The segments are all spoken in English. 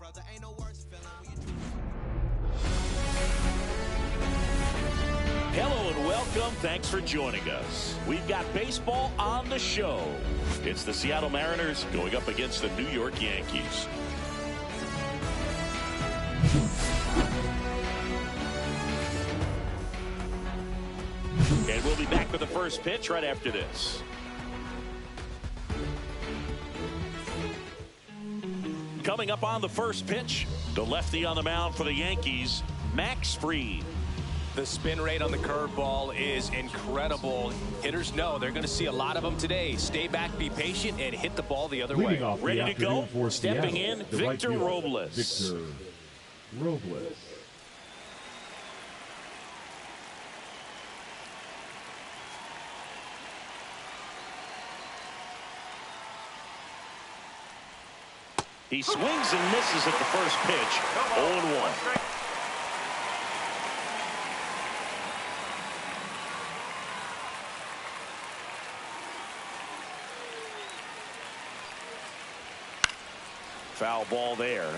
brother. Ain't no worse feeling when you. Hello and welcome. Thanks for joining us. We've got baseball on the show. It's the Seattle Mariners going up against the New York Yankees. And we'll be back with the first pitch right after this. Coming up on the first pitch, the lefty on the mound for the Yankees, Max Fried. The spin rate on the curveball is incredible. Hitters know they're going to see a lot of them today. Stay back, be patient, and hit the ball the other way. Ready to go? Stepping in, Victor Robles. Victor Robles. He swings and misses at the first pitch. 0-1. Foul ball there.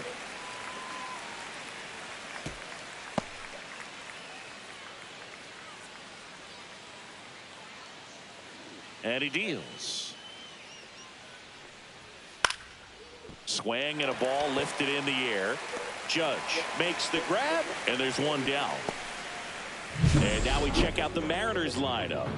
And he deals. Swing and a ball lifted in the air. Judge makes the grab, and there's one down. And now we check out the Mariners lineup.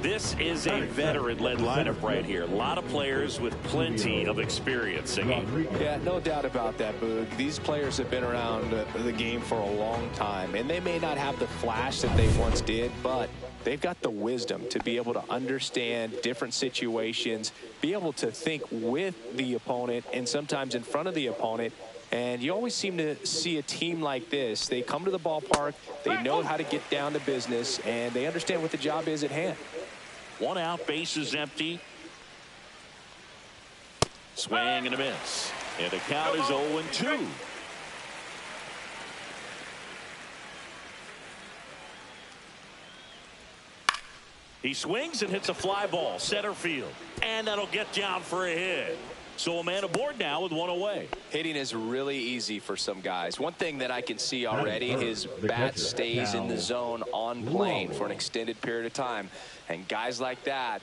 This is a veteran-led lineup right here. A lot of players with plenty of experience. Yeah, no doubt about that, Boog. These players have been around the game for a long time, and they may not have the flash that they once did, but they've got the wisdom to be able to understand different situations, be able to think with the opponent and sometimes in front of the opponent. And you always seem to see a team like this. They come to the ballpark, they know how to get down to business, and they understand what the job is at hand. One out, bases empty. Swing and a miss. And the count is 0-2. He swings and hits a fly ball, center field. And that'll get down for a hit. So a man aboard now with one away. Hitting is really easy for some guys. One thing that I can see already is bat stays in the zone on plane for an extended period of time. And guys like that,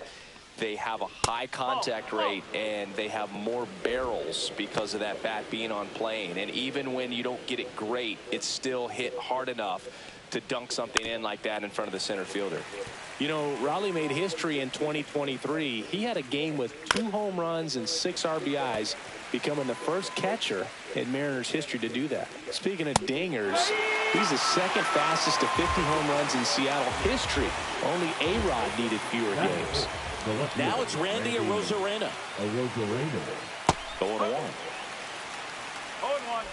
they have a high contact rate and they have more barrels because of that bat being on plane. And even when you don't get it great, it's still hit hard enough to dunk something in like that in front of the center fielder. You know, Raleigh made history in 2023. He had a game with 2 home runs and 6 RBIs, becoming the first catcher in Mariners history to do that. Speaking of dingers, he's the second fastest to 50 home runs in Seattle history. Only A-Rod needed fewer games. Now it's Randy Arozarena. Going on. 0-1.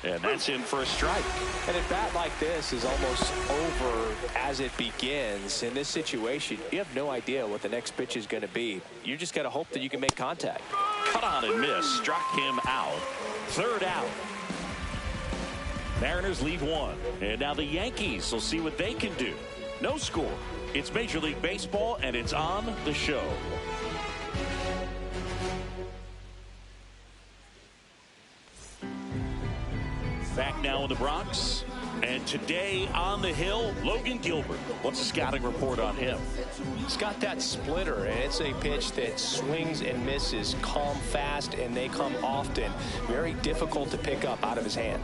And that's in for a strike. And a bat like this is almost over as it begins. In this situation, you have no idea what the next pitch is going to be. You just got to hope that you can make contact. Cut on and miss. Struck him out. Third out. Mariners lead 1. And now the Yankees will see what they can do. No score. It's Major League Baseball, and it's on the show. Back now in the Bronx. And today on the hill, Logan Gilbert. What's the scouting report on him? He's got that splitter, and it's a pitch that swings and misses, come fast, and they come often. Very difficult to pick up out of his hand.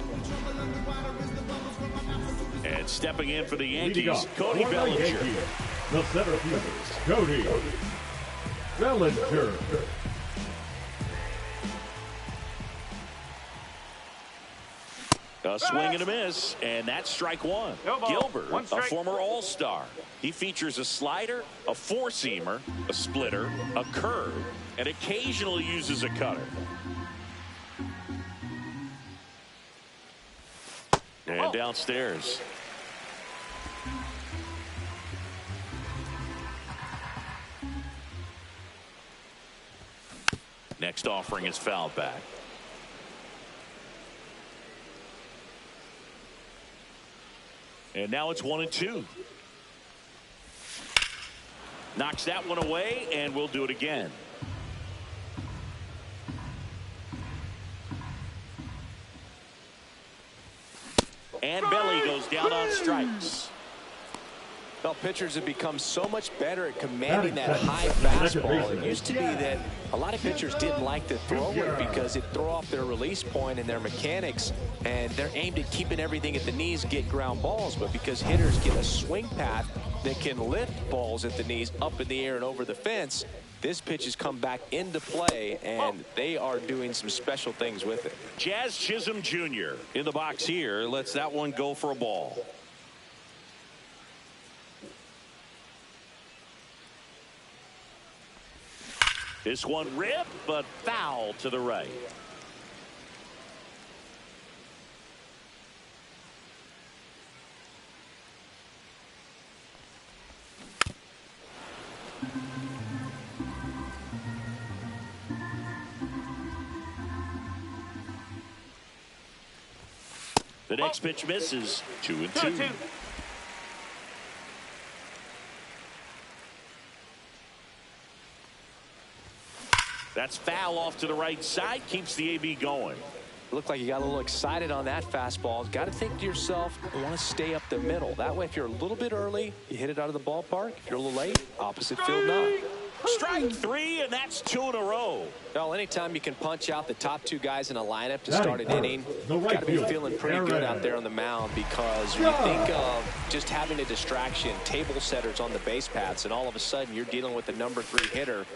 And stepping in for the Yankees, Cody Bellinger. The center fielder, Cody Bellinger. A swing and a miss, and that's strike 1. Gilbert, a former All-Star. He features a slider, a four-seamer, a splitter, a curve, and occasionally uses a cutter. And downstairs. Next offering is fouled back. And now it's 1-2. Knocks that one away, and we'll do it again. And Belly goes down on strikes. Well, pitchers have become so much better at commanding that high fastball. It used to be that a lot of pitchers didn't like to throw it because it throw off their release point and their mechanics, and they're aimed at keeping everything at the knees, get ground balls. But because hitters get a swing path that can lift balls at the knees up in the air and over the fence, this pitch has come back into play, and they are doing some special things with it. Jazz Chisholm Jr. in the box here lets that one go for a ball. This one ripped, but foul to the right. The next pitch misses. 2-2. That's foul off to the right side. Keeps the AB going. Looked like you got a little excited on that fastball. Got to think to yourself, I want to stay up the middle. That way, if you're a little bit early, you hit it out of the ballpark. If you're a little late, opposite field not. Strike 3, and that's 2 in a row. Well, anytime you can punch out the top 2 guys in a lineup to start an inning, got to be feeling pretty good out there on the mound, because when you think of just having a distraction, table setters on the base paths, and all of a sudden you're dealing with the number 3 hitter.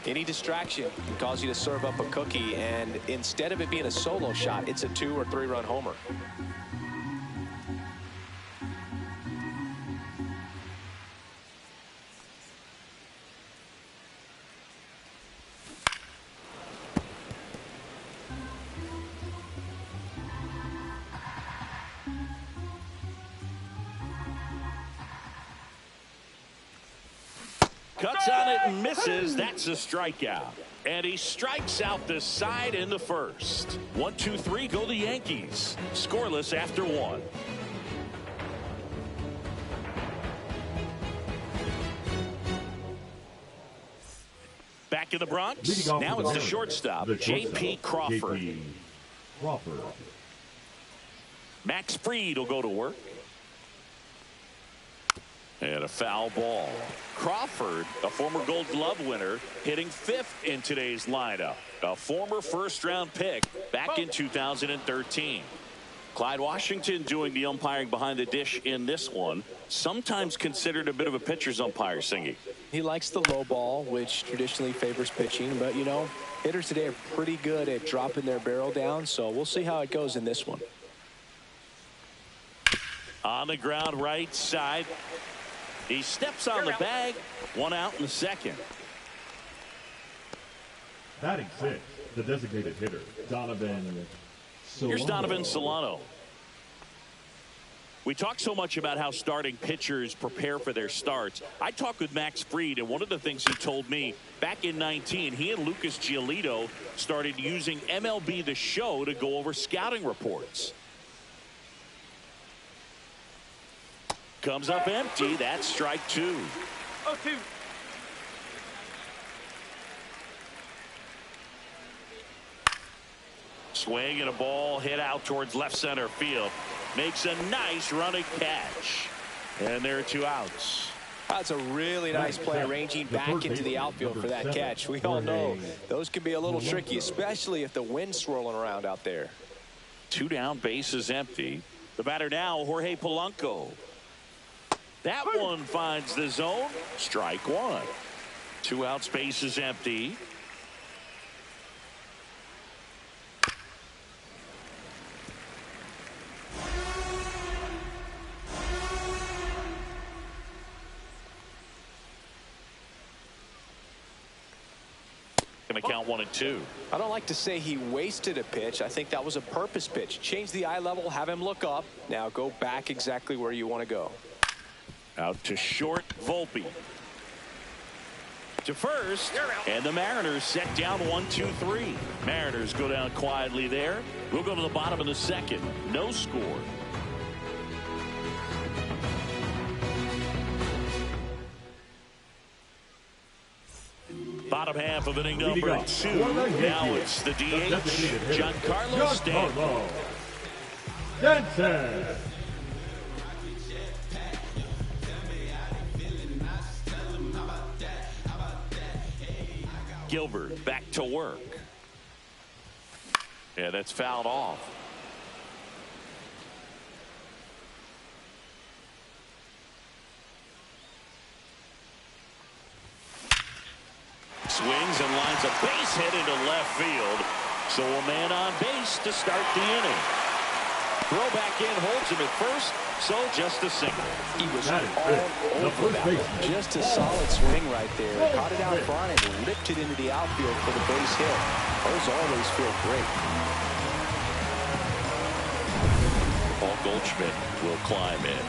Any distraction can cause you to serve up a cookie, and instead of it being a solo shot, it's a 2 or 3 run homer. Cuts on it and misses. That's a strikeout. And he strikes out the side in the first. 1-2-3, go the Yankees. Scoreless after 1. Back in the Bronx. Now it's the shortstop, J.P. Crawford. Max Fried will go to work. And a foul ball. Crawford, a former Gold Glove winner, hitting 5th in today's lineup. A former first-round pick back in 2013. Clyde Washington doing the umpiring behind the dish in this one. Sometimes considered a bit of a pitcher's umpire, Singy. He likes the low ball, which traditionally favors pitching. But, you know, hitters today are pretty good at dropping their barrel down. So we'll see how it goes in this one. On the ground right side. He steps on the bag. 1 out in the second. Batting 6, the designated hitter, Donovan Solano. Here's Donovan Solano. We talk so much about how starting pitchers prepare for their starts. I talked with Max Fried, and one of the things he told me back in 19, he and Lucas Giolito started using MLB The Show to go over scouting reports. Comes up empty. That's strike 2. 0-2. Swing and a ball hit out towards left center field. Makes a nice running catch. And there are 2 outs. That's a really nice play, ranging back into the outfield for that catch. We all know those can be a little tricky, especially if the wind's swirling around out there. 2 down, bases empty. The batter now, Jorge Polanco. That one finds the zone. Strike 1. 2 outs, bases empty. Going to count 1 and 2. I don't like to say he wasted a pitch. I think that was a purpose pitch. Change the eye level, have him look up. Now go back exactly where you want to go. Out to short, Volpe. To first, and the Mariners set down 1-2-3. Mariners go down quietly there. We'll go to the bottom of the second. No score. top half of inning number Leading off 2. for the Now Yankees, it's the DH, designated hitter, Giancarlo Stanton. Giancarlo Stanton. Gilbert back to work. Yeah, that's fouled off. Swings and lines a base hit into left field. So a man on base to start the inning. Throw back in, holds him at first, so just a single. He was That is all it. The over first that baseman. one. Just a solid swing right there. Oh, Caught it out man. front and ripped it into the outfield for the base hit. Those always feel great. Paul Goldschmidt will climb in.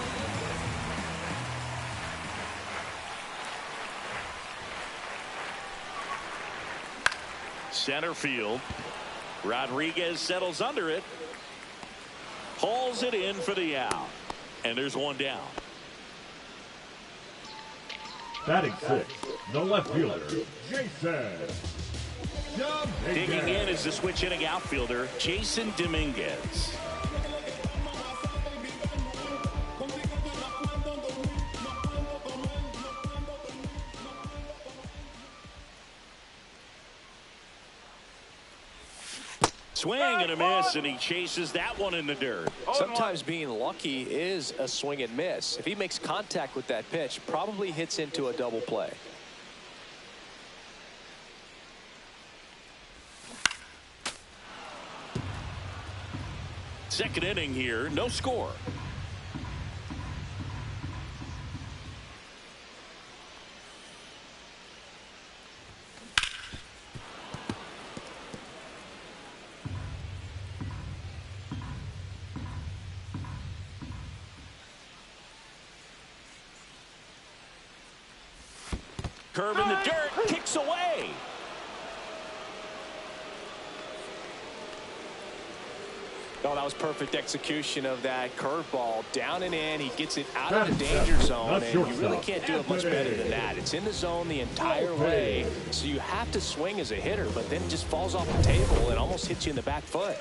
Center field. Rodriguez settles under it. Hauls it in for the out. And there's one down. Batting 6, the left fielder, Jason Digging in is the switch hitting outfielder, Jason Dominguez. Swing and a miss, and he chases that one in the dirt. Sometimes being lucky is a swing and miss. If he makes contact with that pitch, probably hits into a double play. Second inning here, no score. Curve in the dirt, kicks away. Oh, that was perfect execution of that curveball. Down and in, he gets it out of the danger zone, and you really can't do it much better than that. It's in the zone the entire way, so you have to swing as a hitter, but then it just falls off the table and almost hits you in the back foot.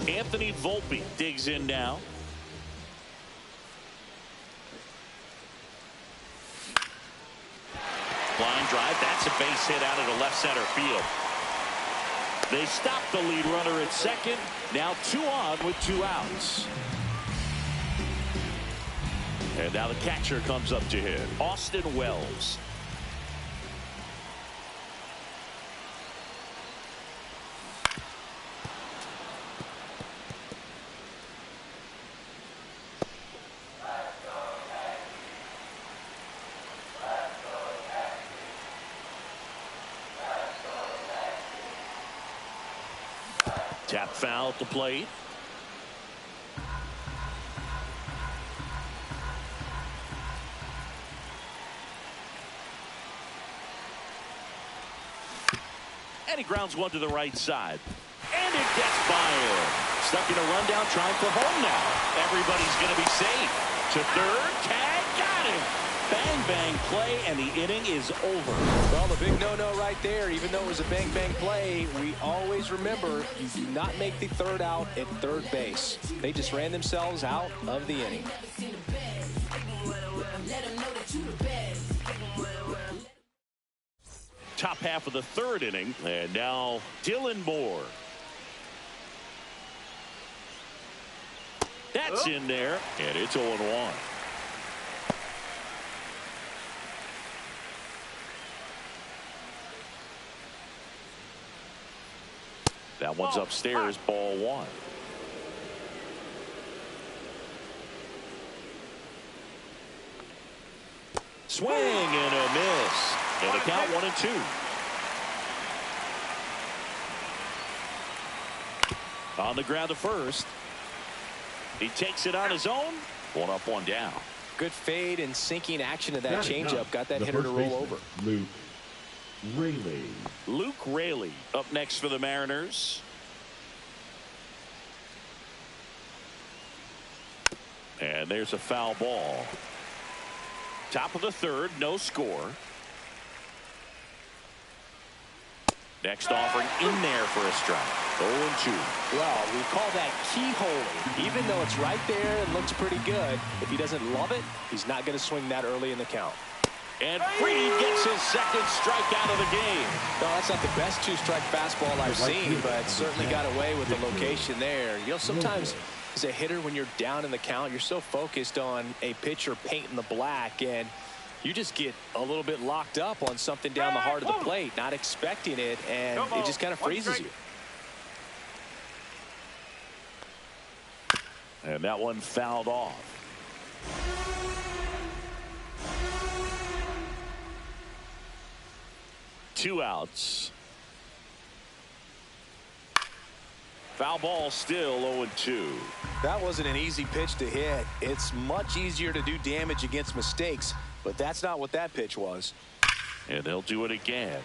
Anthony Volpe digs in now. Line drive, that's a base hit out of the left center field. They stop the lead runner at second. Now 2 on with 2 outs. And now the catcher comes up to hit, Austin Wells. Tap foul at the plate. And he grounds one to the right side. And it gets by him. Stuck in a rundown, trying for home now. Everybody's going to be safe. To third, tag, got him. Bang, bang play, and the inning is over. Well, the big no-no right there, even though it was a bang-bang play, we always remember you do not make the third out at third base. They just ran themselves out of the inning. Top half of the third inning, and now Dylan Moore. That's in there, and it's 0-1. That one's upstairs, ball 1. Swing and a miss. And a count 1-2. On the ground to first. He takes it on his own. 1 up, 1 down. Good fade and sinking action of that Batting changeup. up, Got that the hitter to first roll baseman, over. Luke Raley. Luke Raley up next for the Mariners. And there's a foul ball. Top of the third, no score. Next offering in there for a strike. 0-2. Well, we call that keyholing. Even though it's right there and looks pretty good, if he doesn't love it, he's not going to swing that early in the count. And Fried gets his second strikeout of the game. No, that's not the best two-strike fastball I've seen, but certainly got away with the location there. You know, sometimes as a hitter, when you're down in the count, you're so focused on a pitcher painting the black, and you just get a little bit locked up on something down the heart of the plate, not expecting it, and it just kind of freezes you. And that one fouled off. Two outs. Foul ball, still 0-2. That wasn't an easy pitch to hit. It's much easier to do damage against mistakes, but that's not what that pitch was. And they'll do it again.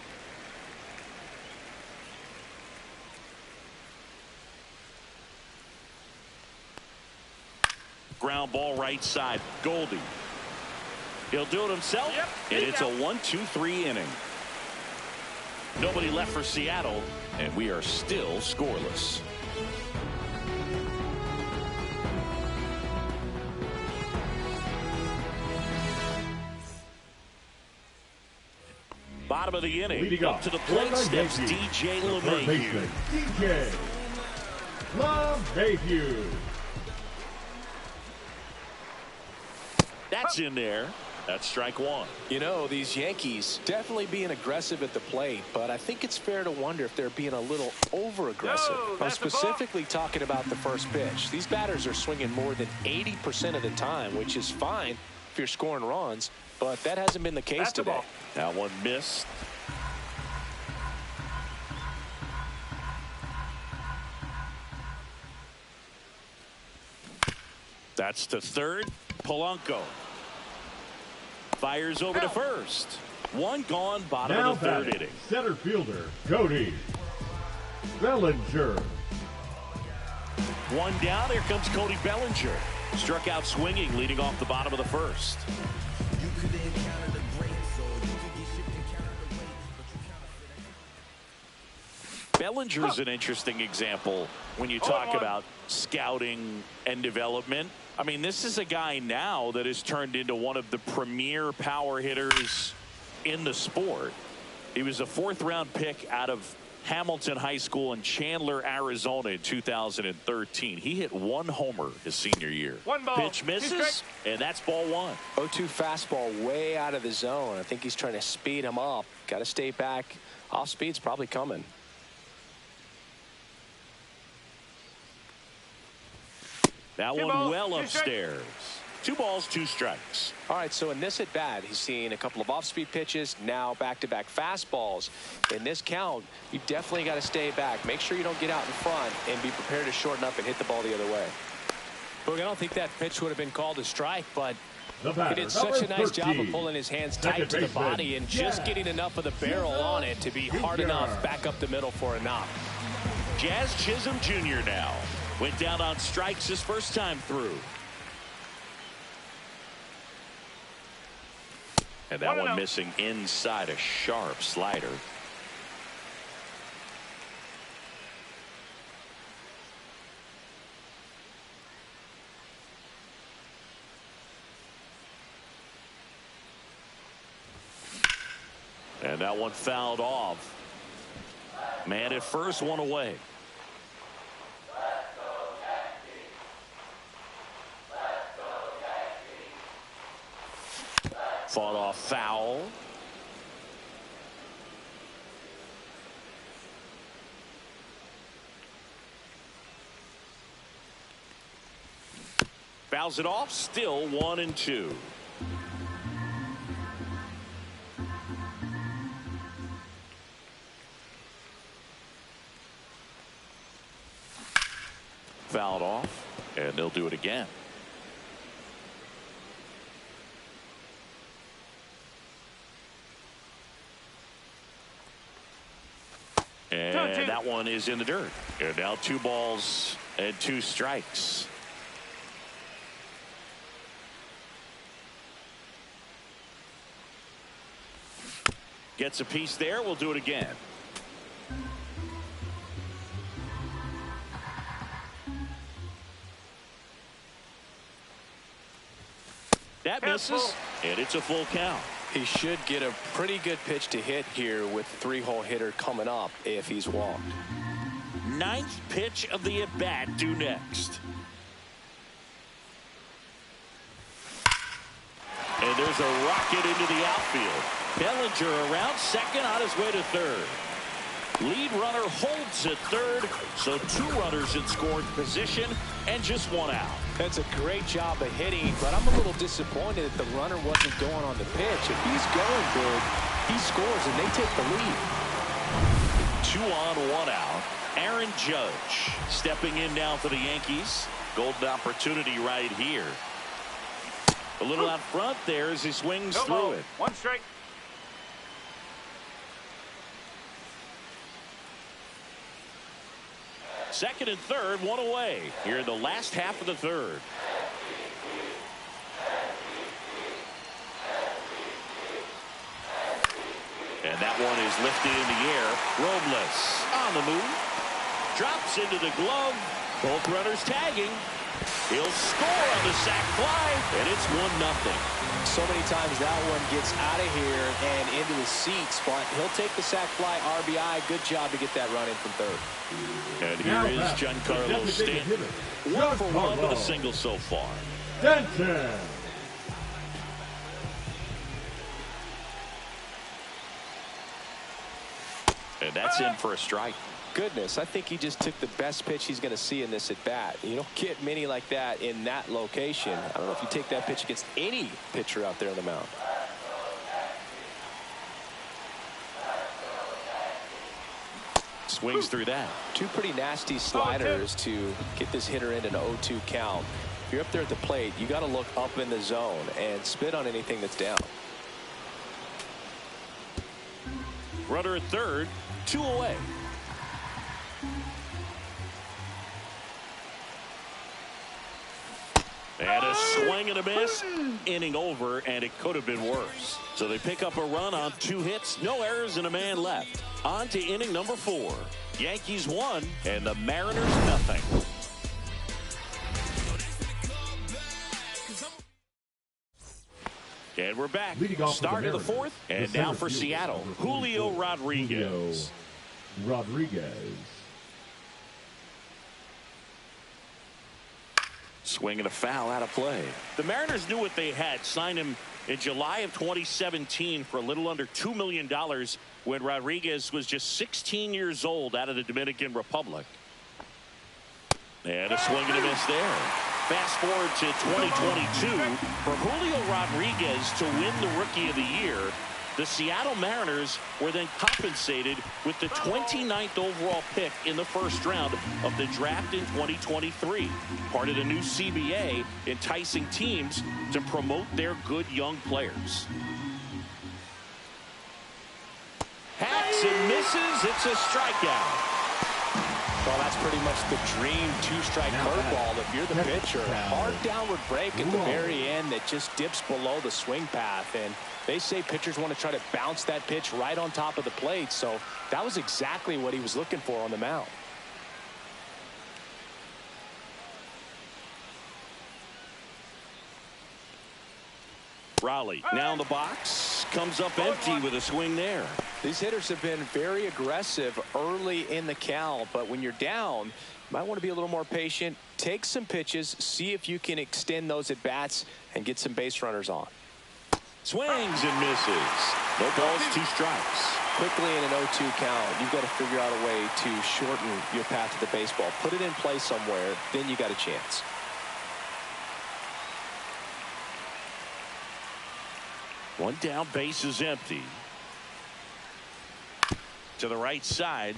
Ground ball right side. Goldie. He'll do it himself. And it's a 1-2-3 inning. Nobody left for Seattle, and we are still scoreless. Bottom of the inning. Leading Up to the plate steps DJ LeMahieu. DJ LeMahieu. That's in there. That's strike one. You know, these Yankees definitely being aggressive at the plate, but I think it's fair to wonder if they're being a little over-aggressive. I'm specifically talking about the first pitch. These batters are swinging more than 80% of the time, which is fine if you're scoring runs, but that hasn't been the case today. That one missed. That's to third. Polanco fires over to first. One gone, bottom Now of the third batting, inning. center fielder Cody Bellinger. One down. Here comes Cody Bellinger. Struck out swinging, leading off the bottom of the first. Bellinger's an interesting example when you talk about scouting and development. I mean, this is a guy now that has turned into one of the premier power hitters in the sport. He was a fourth-round pick out of Hamilton High School in Chandler, Arizona in 2013. He hit one homer his senior year. One ball. Pitch misses, and that's ball one. 0-2 fastball way out of the zone. I think he's trying to speed him up. Got to stay back. Off speed's probably coming. That one well upstairs. 2 balls, 2 strikes. All right, so in this at bat, he's seen a couple of off-speed pitches, now back-to-back fastballs. In this count, you definitely got to stay back. Make sure you don't get out in front and be prepared to shorten up and hit the ball the other way. Look, I don't think that pitch would have been called a strike, but he did such a nice job of pulling his hands tight to the body and just getting enough of the barrel on it to be hard enough back up the middle for a knock. Jazz Chisholm Jr. now went down on strikes his first time through. And that one missing inside, a sharp slider. And that one fouled off. Man at first, one away. Fought off foul. Fouls it off, still 1-2. Fouled off, and they'll do it again. And that one is in the dirt. And now 2 balls and 2 strikes. Gets a piece there. We'll do it again. That misses, and it's a full count. He should get a pretty good pitch to hit here with the 3-hole hitter coming up if he's walked. 9th pitch of the at-bat due next. And there's a rocket into the outfield. Bellinger around second, on his way to third. Lead runner holds at third, so 2 runners in scoring position and just 1 out. That's a great job of hitting, but I'm a little disappointed that the runner wasn't going on the pitch. If he's going good, he scores and they take the lead. 2 on, 1 out. Aaron Judge stepping in now for the Yankees. Golden opportunity right here. A little out front there as he swings through it. 1 strike. Second and third, 1 away here in the last half of the third. And that one is lifted in the air. Robles on the move. Drops into the glove. Both runners tagging. He'll score on the sac fly, and it's 1-0. So many times that one gets out of here and into the seats, but he'll take the sac fly RBI. Good job to get that run in from third. And here is Giancarlo Stanton. 1 for 1 with a single so far. Stanton. And that's in for a strike. Goodness, I think he just took the best pitch he's going to see in this at bat. You don't get many like that in that location. I don't know if you take that pitch against any pitcher out there on the mound. Swings through that. 2 pretty nasty sliders to get this hitter in an 0-2 count. If you're up there at the plate, you got to look up in the zone and spit on anything that's down. Runner at third, 2 away. And a swing and a miss. Inning over, and it could have been worse. So they pick up a run on 2 hits, no errors, and a man left. On to inning number 4. Yankees 1 and the Mariners nothing. And we're back. Start of the 4th, and now for Seattle, Julio Rodriguez. Swing and a foul out of play. The Mariners knew what they had. Signed him in July of 2017 for a little under $2 million when Rodriguez was just 16 years old out of the Dominican Republic. And a swing and a miss there. Fast forward to 2022. For Julio Rodriguez to win the Rookie of the Year, the Seattle Mariners were then compensated with the 29th overall pick in the first round of the draft in 2023. Part of the new CBA, enticing teams to promote their good young players. Hacks and misses. It's a strikeout. Well, that's pretty much the dream 2-strike curveball. If you're the pitcher, hard downward break at the very end that just dips below the swing path. And they say pitchers want to try to bounce that pitch right on top of the plate. So that was exactly what he was looking for on the mound. Raleigh now in the box, comes up empty with a swing there. These hitters have been very aggressive early in the count, but when you're down, you might want to be a little more patient. Take some pitches, see if you can extend those at bats and get some base runners on. Swings and misses. No balls, 2 strikes. Quickly in an 0-2 count, you've got to figure out a way to shorten your path to the baseball. Put it in play somewhere, then you got a chance. One down, base is empty. To the right side.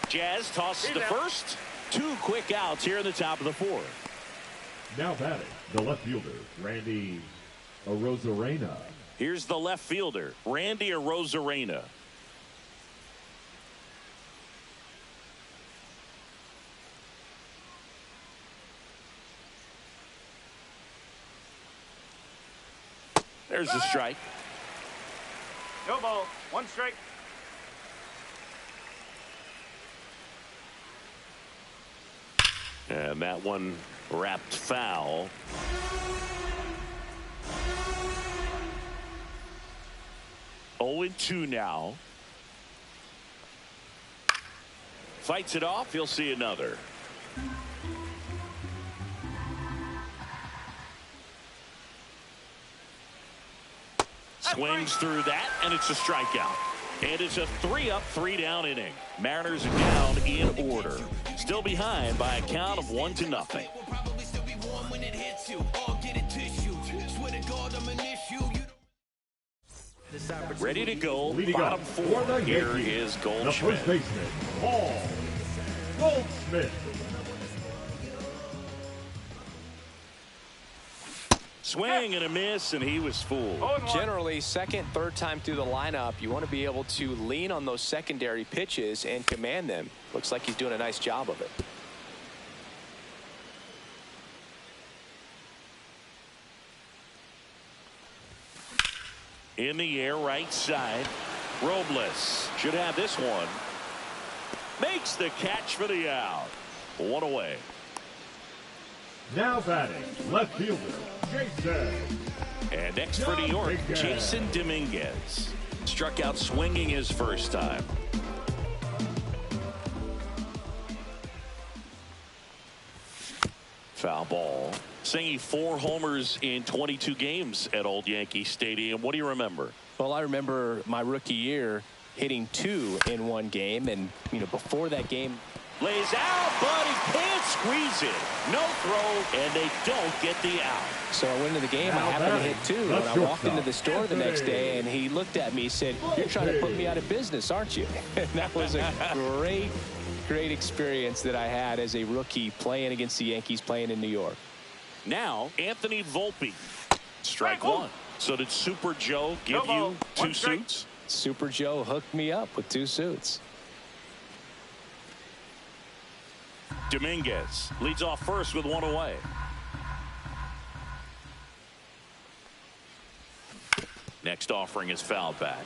Jazz tosses to first. 2 quick outs here in the top of the 4th. Now batting, the left fielder, Randy Arozarena. Here's the left fielder, Randy Arozarena. There's the strike. No ball. 1 strike. And that one wrapped foul. 0-2 now. Fights it off. He'll see another. Swings through that, and it's a strikeout. And it's a 3-up, 3-down inning. Mariners are down in order. Still behind by a count of 1-0. Ready to go. Leading Bottom up four. for the Here Yankees, is the Goldschmidt. first baseman, Paul Goldschmidt. Swing and a miss, and he was fooled. Generally, second, third time through the lineup, you want to be able to lean on those secondary pitches and command them. Looks like he's doing a nice job of it. In the air, right side. Robles should have this one. Makes the catch for the out. One away. Now batting, left fielder, Jason. And next for New York, Jason Dominguez. Struck out swinging his first time. Foul ball. Singing 4 homers in 22 games at Old Yankee Stadium. What do you remember? Well, I remember my rookie year hitting 2 in one game, and before that game. Lays out, but he can't squeeze it. No throw, and they don't get the out. So I went into the game. I happened to hit 2, and I walked into the store the next day, and he looked at me and said, "You're trying to put me out of business, aren't you?" And that was a great experience that I had as a rookie playing against the Yankees, playing in New York. Now, Anthony Volpe. Strike one. So did Super Joe give you 2 suits? Super Joe hooked me up with 2 suits. Dominguez leads off first with 1 away. Next offering is fouled back.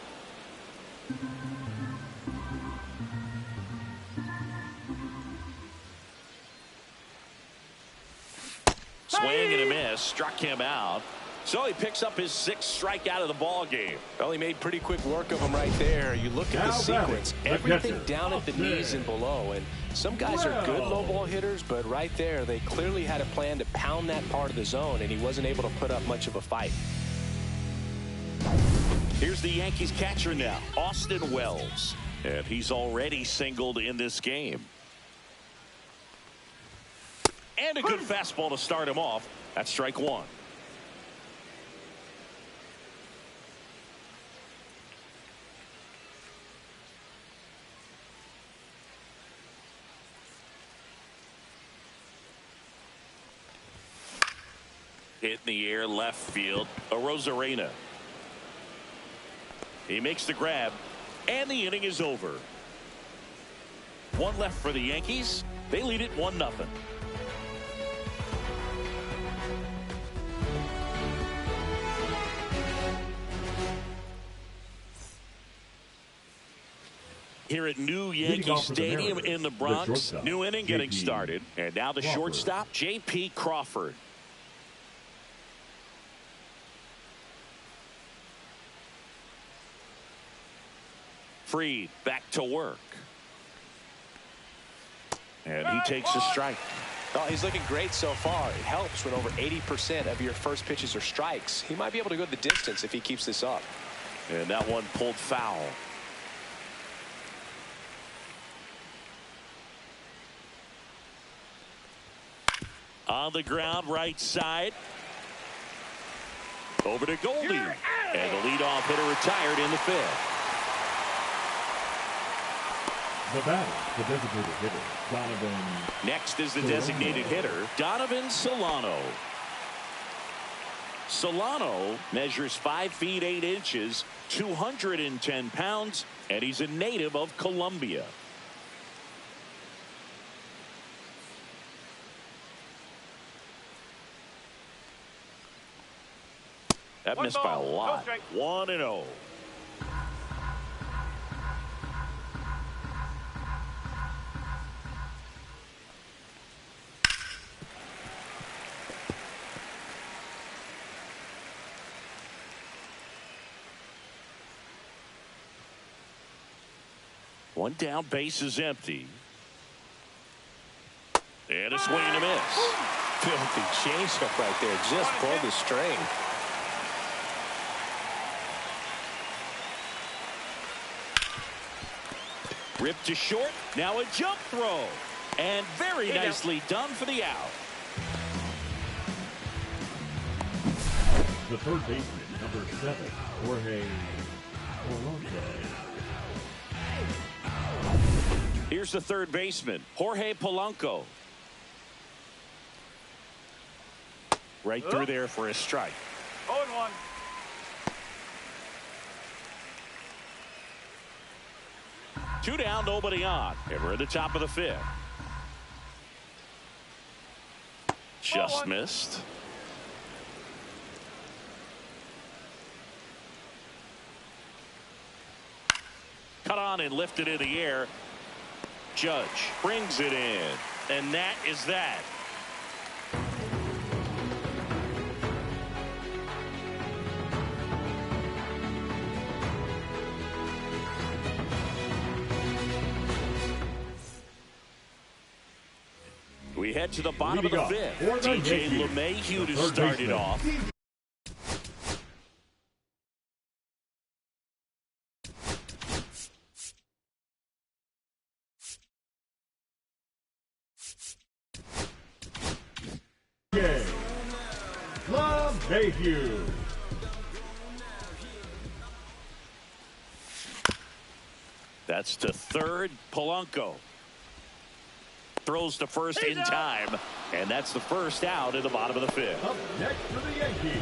Swing and a miss, struck him out. So he picks up his 6th strikeout of the ball game. Well, he made pretty quick work of him right there. You look at the sequence, everything down at the knees and below. And some guys are good low ball hitters, but right there, they clearly had a plan to pound that part of the zone, and he wasn't able to put up much of a fight. Here's the Yankees catcher now, Austin Wells. And he's already singled in this game. And a good fastball to start him off. That's strike 1. Hit in the air, left field. Arozarena. He makes the grab, and the inning is over. 1 left for the Yankees. They lead it 1-0. Here at New Yankee Stadium in the Bronx, new inning getting started. And now the shortstop, J.P. Crawford. Freed back to work. And he takes a strike. Oh, he's looking great so far. It helps when over 80% of your first pitches are strikes. He might be able to go the distance if he keeps this up. And that one pulled foul. On the ground, right side. Over to Goldie. And the leadoff hitter retired in the 5th. The batter, the designated hitter, Donovan. Next is the designated hitter, Donovan Solano. Solano measures 5 feet 8 inches, 210 pounds, and he's a native of Colombia. That missed by a lot. 1-0. One down, base is empty. And a swing and a miss. Filthy changeup right there. Just pulled the string. Ripped to short. Now a jump throw. And very nicely done for the out. The third baseman, number 7, Jorge Polanco. Here's the third baseman, Jorge Polanco. Right through there for a strike. 0-1. Two down, nobody on. And we're at the top of the 5th. Just missed. Cut on and lifted in the air. Judge brings it in. And that is that. We head to the bottom of the 5th. DJ LeMahieu to start it off. LeMahieu. That's to third. Polanco throws to first in time, and that's the first out in the bottom of the 5th. Up next for the Yankees,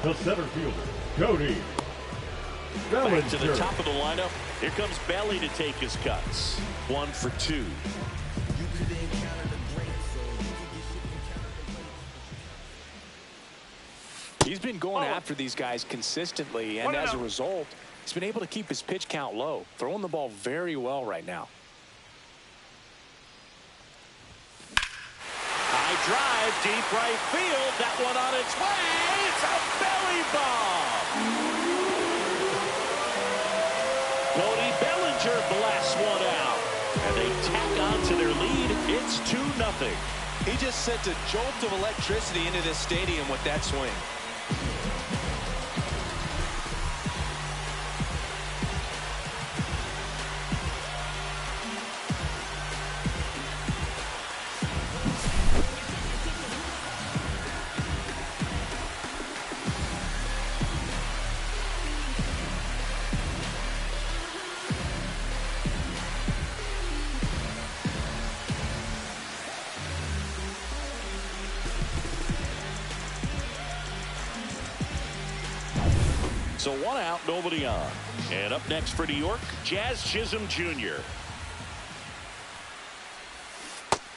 the center fielder, Cody Bellinger. Back to the top of the lineup. Here comes Belly to take his cuts. 1 for 2. He's been going after these guys consistently, and as a result, he's been able to keep his pitch count low, throwing the ball very well right now. High drive, deep right field. That one on its way. It's a belly bomb. Cody Bellinger blasts one out. And they tack on to their lead. It's 2-0. He just sent a jolt of electricity into this stadium with that swing. So 1 out, nobody on. And up next for New York, Jazz Chisholm Jr.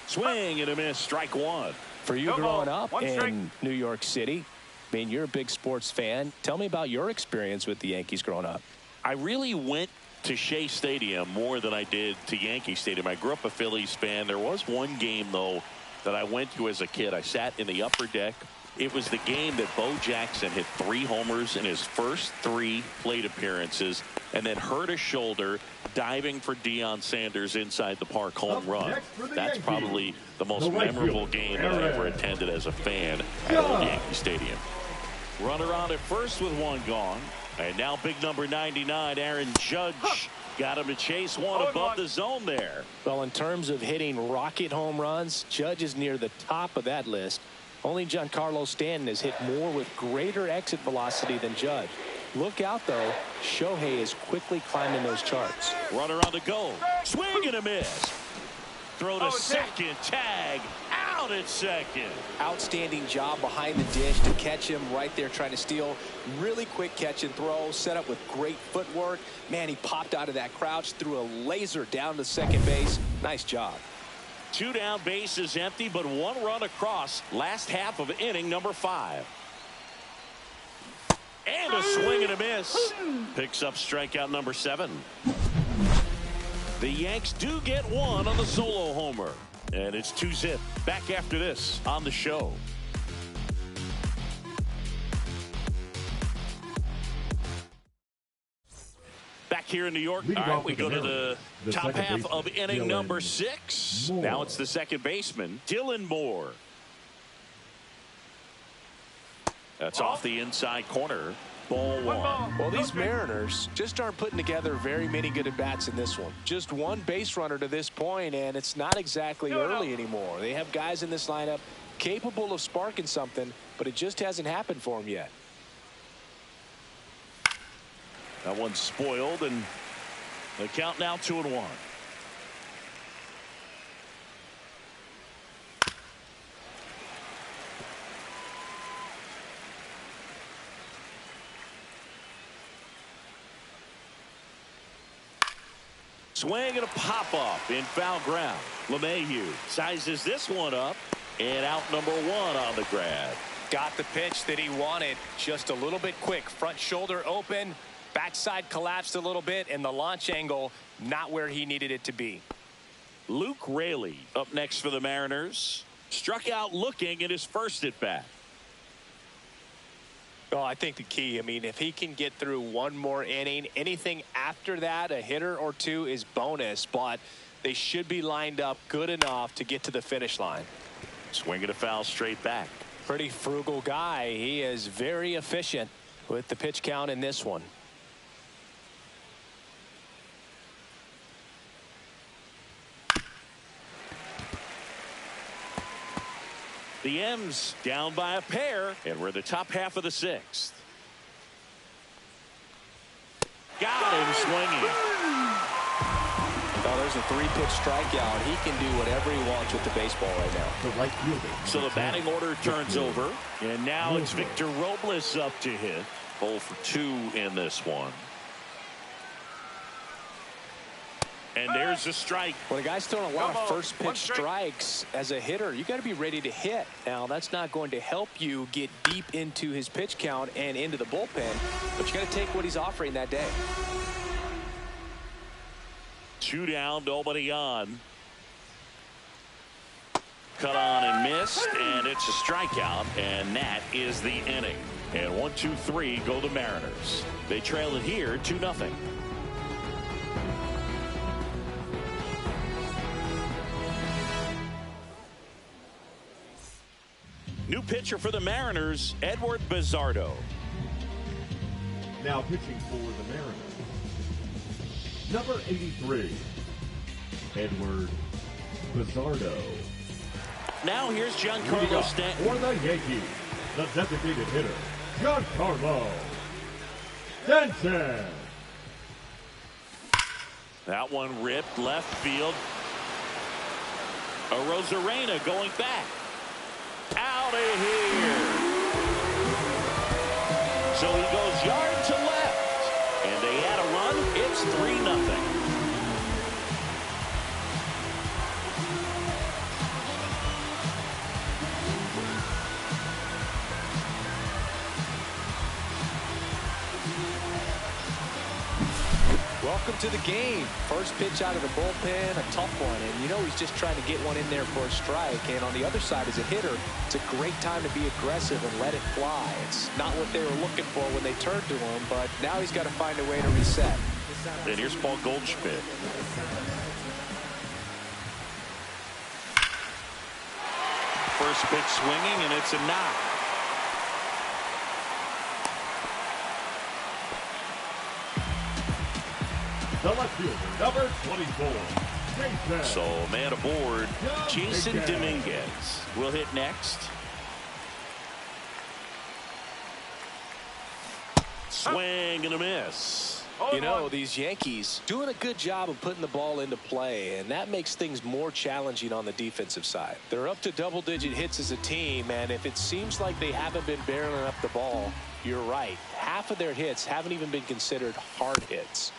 Swing and a miss, strike 1. For you growing up in New York City, I mean, you're a big sports fan. Tell me about your experience with the Yankees growing up. I really went to Shea Stadium more than I did to Yankee Stadium. I grew up a Phillies fan. There was one game, though, that I went to as a kid. I sat in the upper deck. It was the game that Bo Jackson hit 3 homers in his first 3 plate appearances and then hurt his shoulder diving for Deion Sanders inside the park home run. That's probably the most memorable game that I ever attended as a fan at Old Yankee Stadium. Runner on at first with 1 gone. And now big number 99, Aaron Judge. Got him to chase 1 above the zone there. Well, in terms of hitting rocket home runs, Judge is near the top of that list. Only Giancarlo Stanton has hit more with greater exit velocity than Judge. Look out, though. Shohei is quickly climbing those charts. Runner on the goal. Swing and a miss. Throw to second. Tag. Out at second. Outstanding job behind the dish to catch him right there trying to steal. Really quick catch and throw. Set up with great footwork. Man, he popped out of that crouch, threw a laser down to second base. Nice job. 2 down, base is empty, but 1 run across. Last half of inning number 5. And a swing and a miss. Picks up strikeout number 7. The Yanks do get 1 on the solo homer. And it's 2-0. Back after this on the show. Back here in New York. All right, we go to the top half of inning number 6. Now it's the second baseman, Dylan Moore. That's off the inside corner. Ball 1. Well, these Mariners just aren't putting together very many good at-bats in this one. Just one base runner to this point, and it's not exactly early anymore. They have guys in this lineup capable of sparking something, but it just hasn't happened for them yet. That one's spoiled, and the count now 2-1. Swing and a pop-up in foul ground. LeMahieu sizes this one up, and out number 1 on the grab. Got the pitch that he wanted, just a little bit quick. Front shoulder open, backside collapsed a little bit, and the launch angle not where he needed it to be. Luke Raley up next for the Mariners. Struck out looking at his first at-bat. Oh, I think the key, I mean, if he can get through one more inning, anything after that, a hitter or two is bonus, but they should be lined up good enough to get to the finish line. Swinging a foul straight back. Pretty frugal guy. He is very efficient with the pitch count in this one. The M's down by a pair, and we're the top half of the 6th. Got him swinging. Oh, there's a 3-pitch strikeout. He can do whatever he wants with the baseball right now. The right fielder. So the batting order turns over, and now it's Victor Robles up to hit. 0 for 2 in this one. And there's a strike. When a guy's throwing a lot of first pitch strikes as a hitter, you got to be ready to hit. Now, that's not going to help you get deep into his pitch count and into the bullpen, but you got to take what he's offering that day. 2 down, nobody on. Cut on and missed, and it's a strikeout, and that is the inning. And 1, 2, 3 go the Mariners. They trail it here 2-0. New pitcher for the Mariners, Edward Bizzardo. Now pitching for the Mariners, number 83, Edward Bizzardo. Now here's Giancarlo Stanton. For the Yankees, the designated hitter, Giancarlo Stanton. That one ripped left field. Arozarena going back. Out of here. So he goes yard to left, and they add a run. It's 3-0. Welcome to the game. First pitch out of the bullpen, a tough one, and you know he's just trying to get one in there for a strike. And on the other side, as a hitter, it's a great time to be aggressive and let it fly. It's not what they were looking for when they turned to him, but now he's got to find a way to reset. And here's Paul Goldschmidt. First pitch swinging, and it's a knock. The left fielder, number 24, Jason. So man aboard, Jason Dominguez will hit next. Swing and a miss. You know, these Yankees doing a good job of putting the ball into play, and that makes things more challenging on the defensive side. They're up to double-digit hits as a team, and if it seems like they haven't been barreling up the ball, you're right. Half of their hits haven't even been considered hard hits.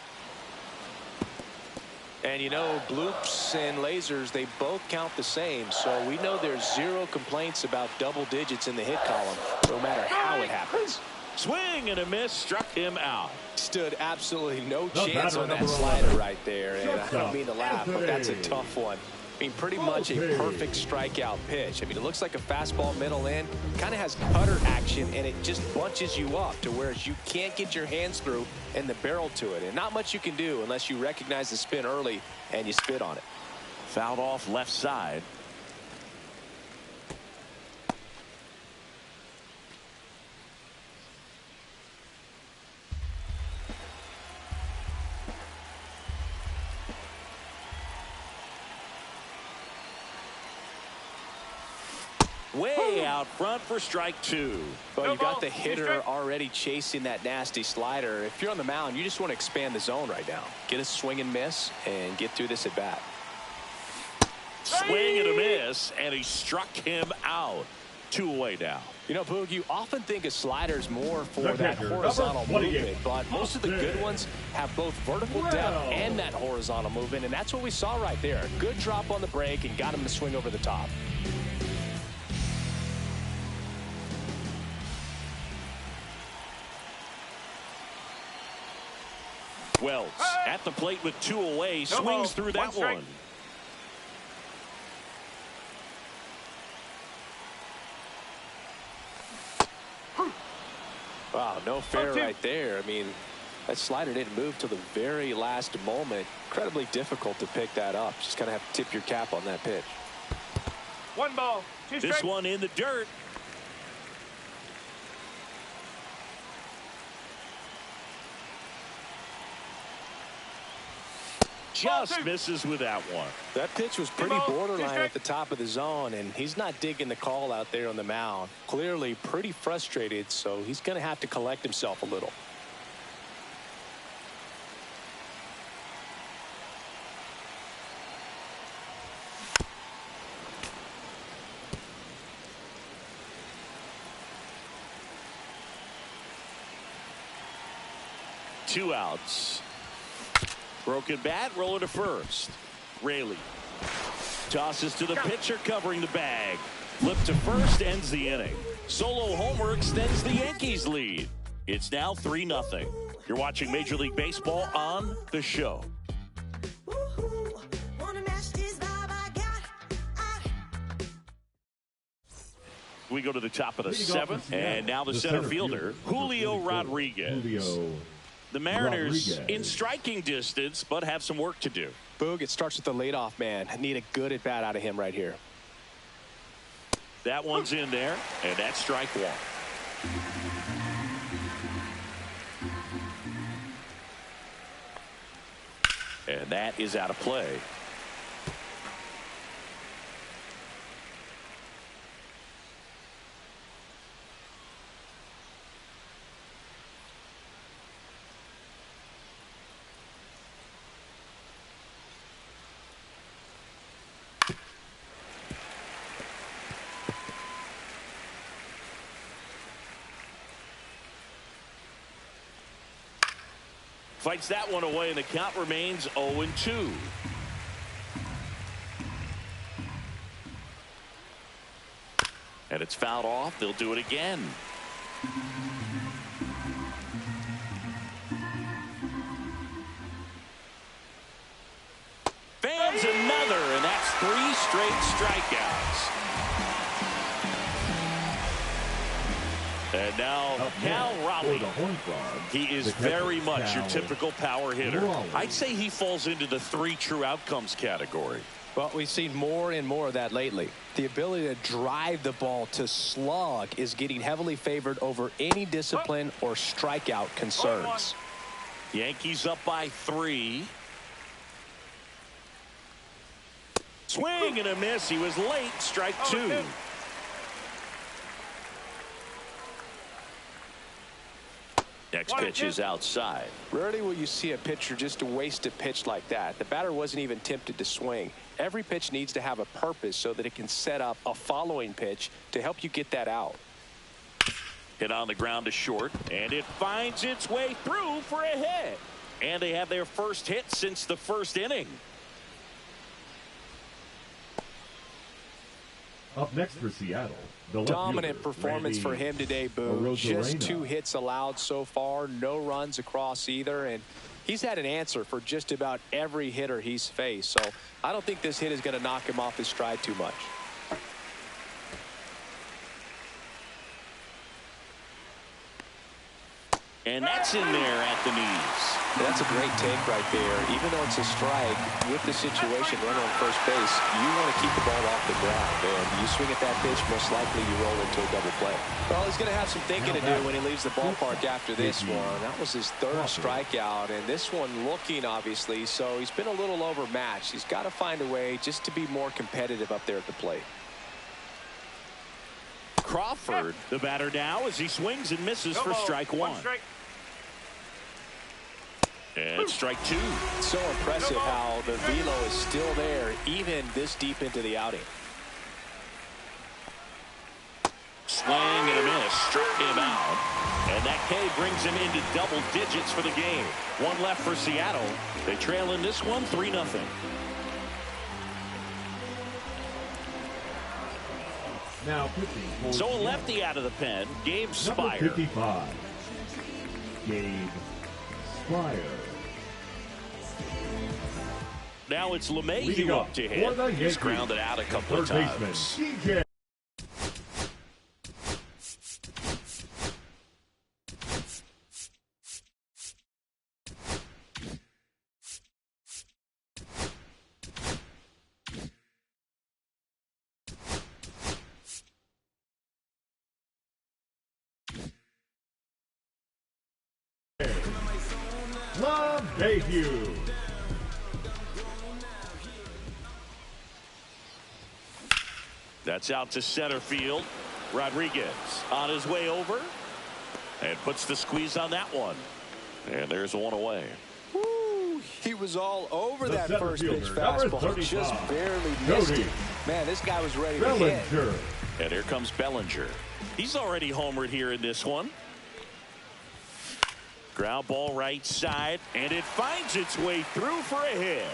And you know, bloops and lasers, they both count the same, so we know there's zero complaints about double digits in the hit column, no matter how it happens. Swing and a miss, struck him out. Stood absolutely no chance on that slider right there, and I don't mean to laugh, but that's a tough one. I mean, pretty much a perfect strikeout pitch. I mean, it looks like a fastball middle in, kind of has cutter action, and it just bunches you up to where you can't get your hands through and the barrel to it. And not much you can do unless you recognize the spin early and you spit on it. Fouled off left side. Way out front for strike two. Well, you got the hitter already chasing that nasty slider. If you're on the mound, you just want to expand the zone right now. Get a swing and miss and get through this at bat. Swing and a miss, and he struck him out. 2 away now. You know, Boog, you often think of sliders more for that horizontal movement, but most of the good ones have both vertical depth and that horizontal movement, and that's what we saw right there. Good drop on the break and got him to swing over the top. Wells at the plate with 2 away, swings through that one. Wow, no fair right there. I mean, that slider didn't move till the very last moment. Incredibly difficult to pick that up. Just kind of have to tip your cap on that pitch. 1 ball, 2 strikes. This one in the dirt. Just misses with that one. That pitch was pretty borderline at the top of the zone, and he's not digging the call out there on the mound. Clearly pretty frustrated, so he's going to have to collect himself a little. Two outs. Broken bat, rolling to first. Raley tosses to the pitcher, covering the bag. Flip to first, ends the inning. Solo homer extends the Yankees lead. It's now 3-0. You're watching Major League Baseball on The Show. We go to the top of the 7th, and now the center fielder, Julio Rodriguez. The Mariners in striking distance, but have some work to do. Boog, it starts with the leadoff man. Need a good at bat out of him right here. That one's in there, and that's strike 1. And that is out of play. Fights that one away, and the count remains 0-2. And it's fouled off. They'll do it again. Fans another, and that's 3 straight strikeouts. And now Cal Raleigh. He is very much your typical power hitter. I'd say he falls into the 3 true outcomes category. Well, we've seen more and more of that lately. The ability to drive the ball to slug is getting heavily favored over any discipline or strikeout concerns. Yankees up by 3. Swing and a miss. He was late. Strike 2. Next pitch is outside. Rarely will you see a pitcher just to waste a pitch like that. The batter wasn't even tempted to swing. Every pitch needs to have a purpose so that it can set up a following pitch to help you get that out. Hit on the ground to short, and it finds its way through for a hit. And they have their first hit since the first inning. Up next for Seattle. Dominant performance for him today, Boo. Just 2 hits allowed so far, no runs across either, and He's had an answer for just about every hitter he's faced, so I don't think this hit is going to knock him off his stride too much. And that's in there at the knees. That's a great take right there. Even though it's a strike, with the situation, runner on first base, you want to keep the ball off the ground. And you swing at that pitch, most likely you roll into a double play. Well, he's going to have some thinking to do when he leaves the ballpark after this one. That was his third strikeout, and this one looking, obviously, so he's been a little overmatched. He's got to find a way just to be more competitive up there at the plate. Crawford, the batter now, as he swings and misses for strike one. Strike. And strike two. It's so impressive how the velo is still there even this deep into the outing. Swing and a miss, struck him out. And that K brings him into double digits for the game. One left for Seattle. They trail in this one 3-0. Now 50. So a lefty out of the pen, Gabe Spire. Number 55, Gabe Spire. Now it's LeMahieu Leading up to hit. He's grounded out a couple of times. DJ. LeMahieu. That's out to center field. Rodriguez on his way over and puts the squeeze on that one. And there's one away. Woo, he was all over The that first pitch fielder, number fastball. 35, Just barely missed it. Man, this guy was ready to hit. Bellinger. And here comes Bellinger. He's already homered here in this one. Ground ball right side, and it finds its way through for a hit.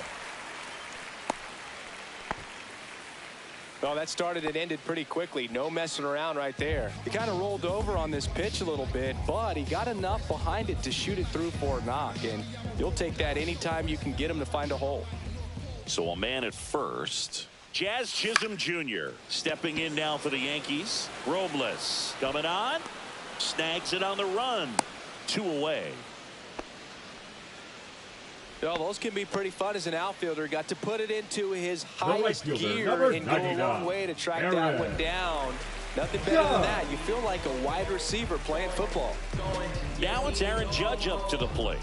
Well, that started and ended pretty quickly. No messing around right there. He kind of rolled over on this pitch a little bit, but he got enough behind it to shoot it through for a knock, and you'll take that anytime you can get him to find a hole. So a man at first. Jazz Chisholm Jr. stepping in now for the Yankees. Robles coming on. Snags it on the run. 2 away. Well, those can be pretty fun as an outfielder. Got to put it into his highest gear number and go a long way to track that one down. Nothing better than that. You feel like a wide receiver playing football. Now it's Aaron Judge up to the plate.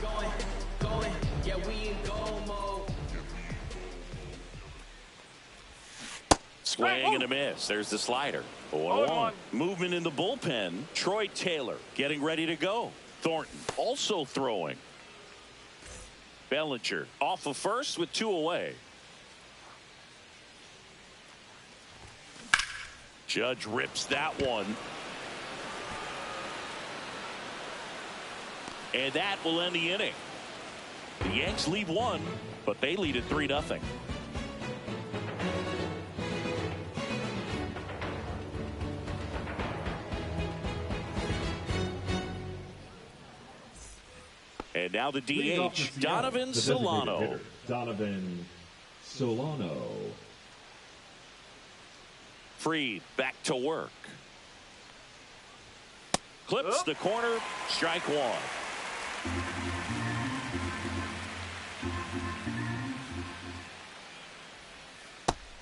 Swing and a miss. There's the slider. 0-1. Movement in the bullpen. Troy Taylor getting ready to go. Thornton also throwing. Bellinger off of first with 2 away. Judge rips that one. And that will end the inning. The Yanks lead 1, but they lead at 3-0. And now the DH, Donovan Solano. Donovan Solano. Freed back to work. Clips the corner, strike 1.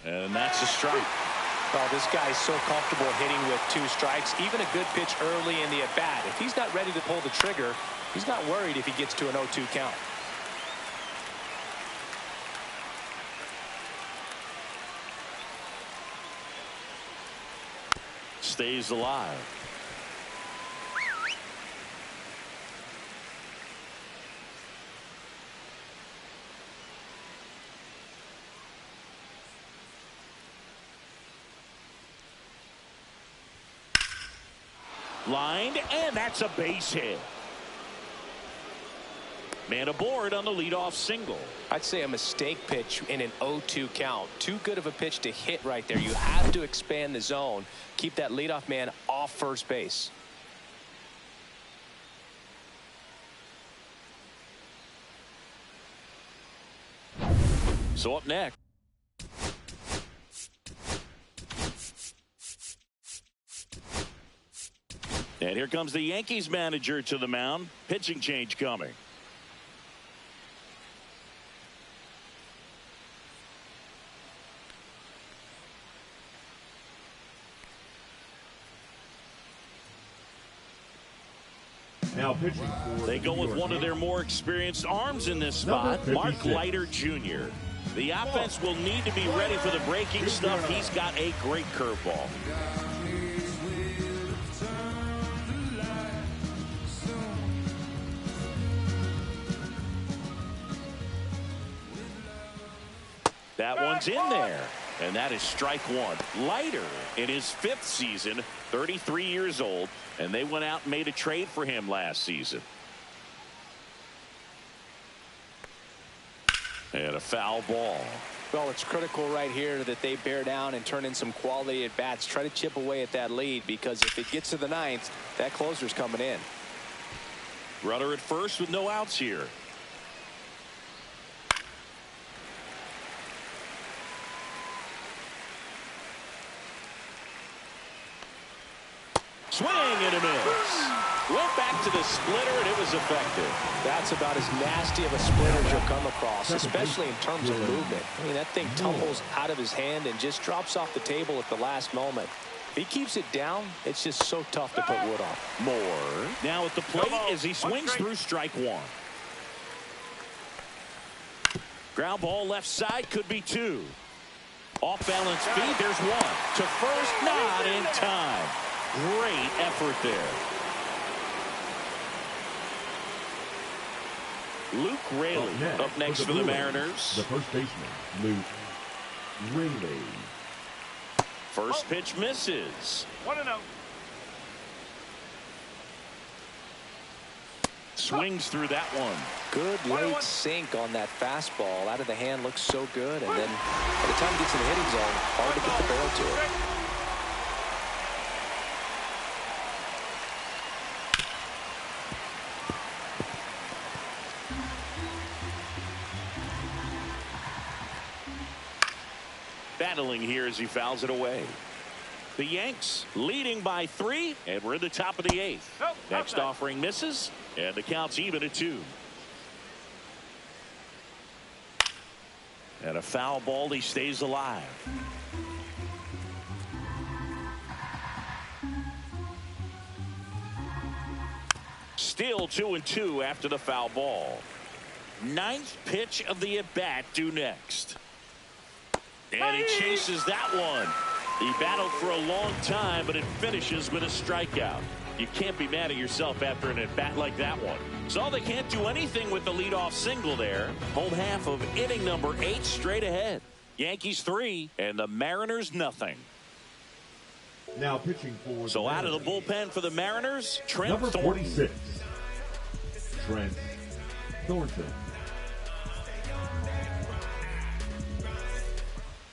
And that's a strike. Oh, this guy's so comfortable hitting with 2 strikes. Even a good pitch early in the at-bat. If he's not ready to pull the trigger, he's not worried if he gets to an 0-2 count. Stays alive. Lined, and that's a base hit. Man aboard on the leadoff single. I'd say a mistake pitch in an 0-2 count. Too good of a pitch to hit right there. You have to expand the zone. Keep that leadoff man off first base. So up next. And here comes the Yankees manager to the mound. Pitching change coming. Now pitching. They go with one of their more experienced arms in this spot, Mark Leiter Jr. The offense will need to be ready for the breaking stuff. He's got a great curveball. That one's in there, and that is strike one. Leiter in his 5th season, 33 years old, and they went out and made a trade for him last season. And a foul ball. Well, it's critical right here that they bear down and turn in some quality at bats. Try to chip away at that lead, because if it gets to the 9th, that closer's coming in. Runner at first with no outs here. Swing and a miss. Went back to the splitter, and it was effective. That's about as nasty of a splitter as you'll come across, especially in terms of movement. I mean, that thing tumbles out of his hand and just drops off the table at the last moment. If he keeps it down, it's just so tough to put wood on. More now at the plate as he swings through strike one. Ground ball left side, could be 2. Off balance feed, there's 1. To first, not in time. Great effort there. Luke Raley up next for the Mariners. The first baseman, Luke Raley. First pitch misses. 1-0. Swings through that one. Good late sink on that fastball. Out of the hand, looks so good. And then by the time it gets in the hitting zone, hard to get the barrel to it. Battling here as he fouls it away. The Yanks leading by 3, and we're at the top of the 8th. Next offering misses, and the count's even at 2. And a foul ball, he stays alive. Still 2-2 after the foul ball. 9th pitch of the at-bat due next. And he chases that one. He battled for a long time, but it finishes with a strikeout. You can't be mad at yourself after an at-bat like that one. So they can't do anything with the leadoff single there. Home half of inning number 8 straight ahead. Yankees 3 and the Mariners nothing. Now pitching for so out of the bullpen for the Mariners, Trent number Thornton. 46, Trent Thornton.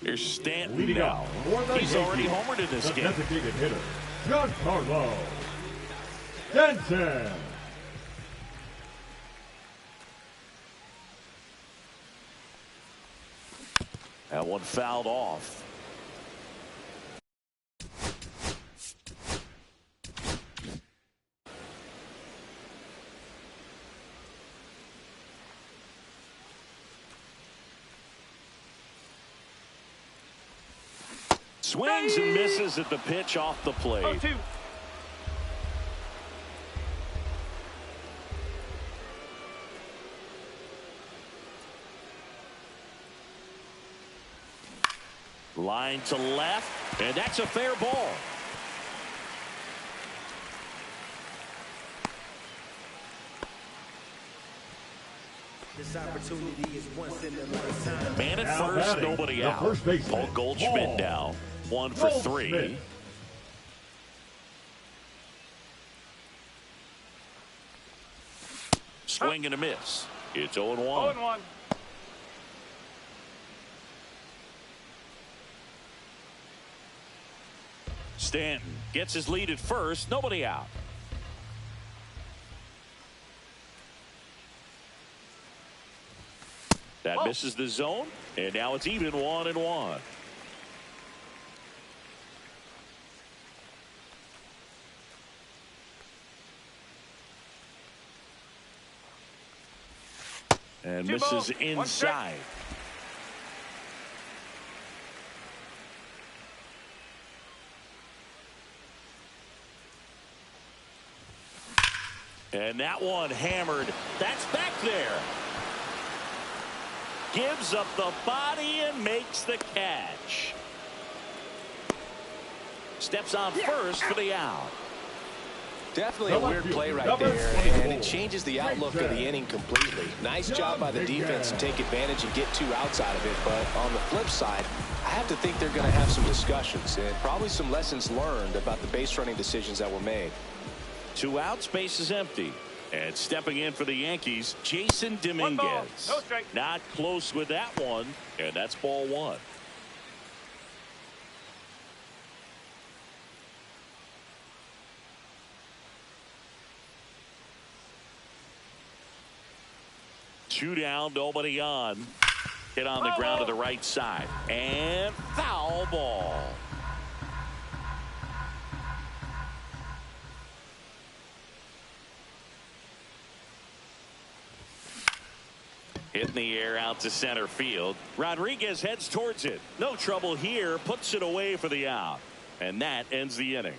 Here's Stanton Leading now. He's already homered in this the game. Designated hitter, Giancarlo Stanton. That one fouled off. Swings and misses at the pitch off the plate. 0-2. Line to left, and that's a fair ball. This opportunity is once in a lifetime. Man at Now first, batting, nobody the out. first baseman, Paul Goldschmidt Paul now. 1 for 3. Goldschmidt. Swing and a miss. It's 0-1. 0-1. Stanton gets his lead at first, nobody out. That misses the zone, and now it's even 1-1. And misses inside. And that one hammered. That's back there. Gives up the body and makes the catch. Steps on first for the out. Definitely a weird play right there, and it changes the outlook of the inning completely. Nice job by the defense to take advantage and get 2 outs out of it, but on the flip side, I have to think they're going to have some discussions and probably some lessons learned about the base running decisions that were made. 2 outs, base is empty. And stepping in for the Yankees, Jason Dominguez. No strike. Not close with that one, and that's ball 1. Two down, nobody on. Hit on the ground to the right side. And foul ball. Hit in the air out to center field. Rodriguez heads towards it. No trouble here. Puts it away for the out. And that ends the inning.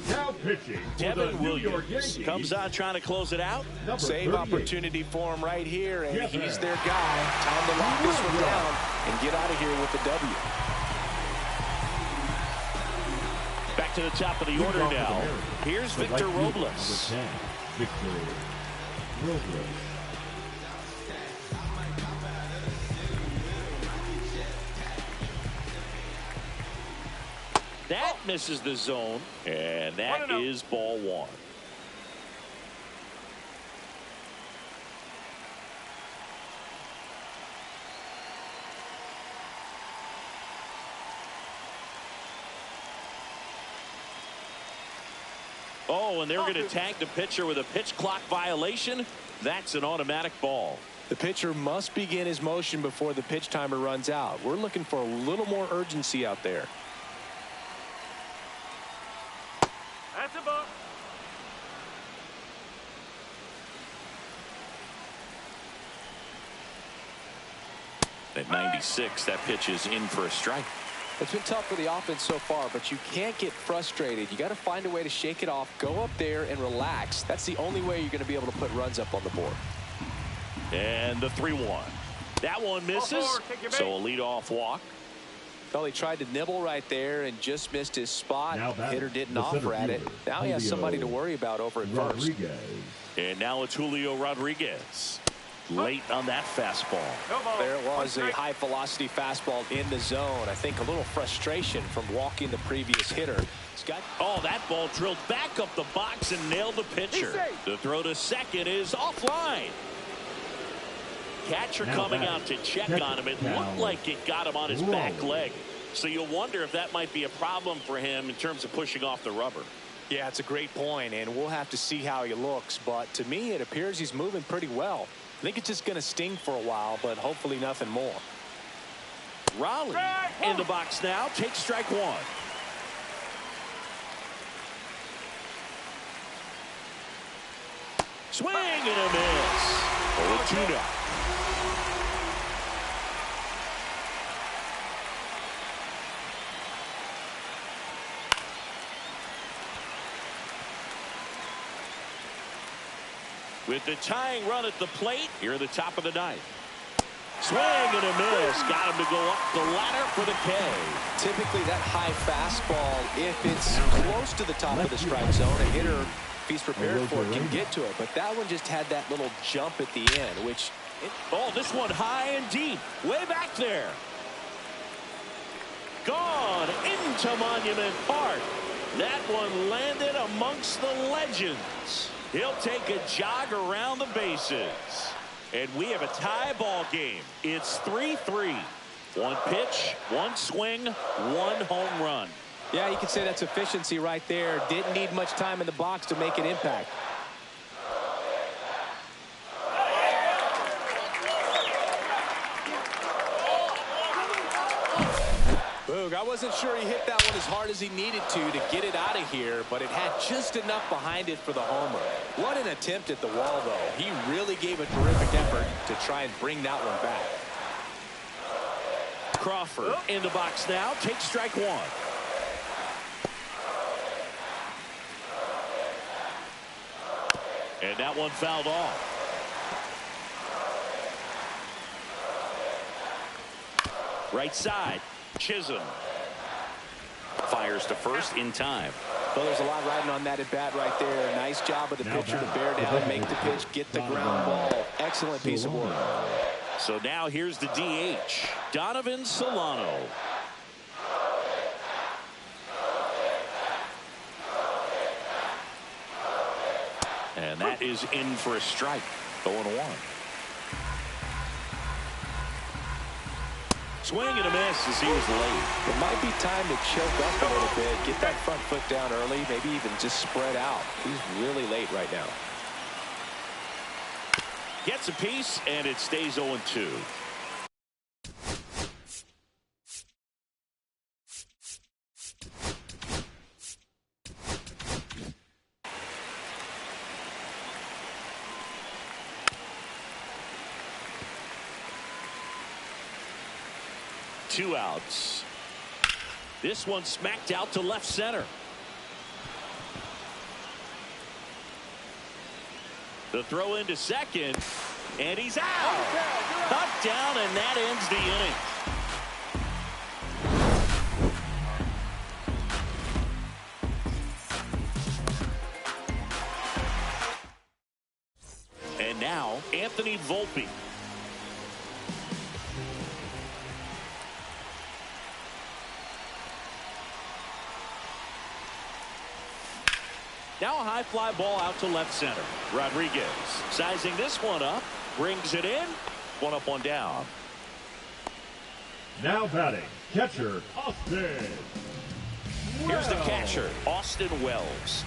Now pitching for the Devin New York Williams Yankees. comes on trying to close it out. Save opportunity for him right here, and he's their guy. Time to lock this one down and get out of here with the W. Back to the top of the order now. Here's Victor Robles. Victor Robles. That misses the zone, and that is ball 1. Oh, and they're going to tag the pitcher with a pitch clock violation. That's an automatic ball. The pitcher must begin his motion before the pitch timer runs out. We're looking for a little more urgency out there. That's a ball. At 96, that pitch is in for a strike. It's been tough for the offense so far, but you can't get frustrated. You got to find a way to shake it off, go up there and relax. That's the only way you're going to be able to put runs up on the board. And the 3-1. That one misses, so a leadoff walk. Well, he tried to nibble right there and just missed his spot. Hitter didn't offer at it. Now he has somebody to worry about over at first. And now it's Julio Rodriguez. Late on that fastball. There it was, a high velocity fastball in the zone. I think a little frustration from walking the previous hitter. Oh, that ball drilled back up the box and nailed the pitcher. The throw to second is offline. Catcher coming out to check on him. It looked like it got him on his back leg. So you'll wonder if that might be a problem for him in terms of pushing off the rubber. Yeah, it's a great point, and we'll have to see how he looks. But to me, it appears he's moving pretty well. I think it's just going to sting for a while, but hopefully nothing more. Raleigh in the box now. Takes strike 1. Swing and a miss. 0-2 now. With the tying run at the plate, here at the top of the 9th. Swing and a miss. Got him to go up the ladder for the K. Typically that high fastball, if it's close to the top of the strike zone, a hitter, if he's prepared for it, can get to it. But that one just had that little jump at the end, which... Oh, this one high and deep. Way back there. Gone into Monument Park. That one landed amongst the legends. He'll take a jog around the bases. And we have a tie ball game. It's 3-3. One pitch, one swing, one home run. Yeah, you could say that's efficiency right there. Didn't need much time in the box to make an impact. Boog, I wasn't sure he hit that one as hard as he needed to get it out of here, but it had just enough behind it for the homer. What an attempt at the wall, though. He really gave a terrific effort to try and bring that one back. Crawford in the box now. Takes strike one. And that one fouled off. Right side. Chisholm fires to first in time. Well, there's a lot riding on that at bat right there. Nice job of the pitcher to bear down, make the pitch, get the ground ball. Excellent piece of work. So now here's the DH, Donovan Solano. And that is in for a strike. 0-1. Swing and a miss as he was late. It might be time to choke up a little bit, get that front foot down early, maybe even just spread out. He's really late right now. Gets a piece, and it stays 0-2. Two outs. This one smacked out to left center. The throw into second, and he's out. Knocked down, and that ends the inning. And now, Anthony Volpe. Now a high fly ball out to left center. Rodriguez sizing this one up, brings it in. One up, one down. Now batting, catcher, Austin. Here's the catcher, Austin Wells.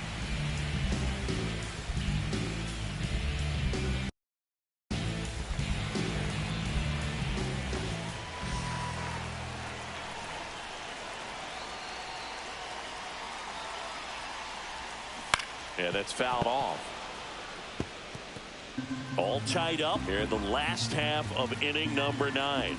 Yeah, that's fouled off. All tied up here in the last half of inning number 9.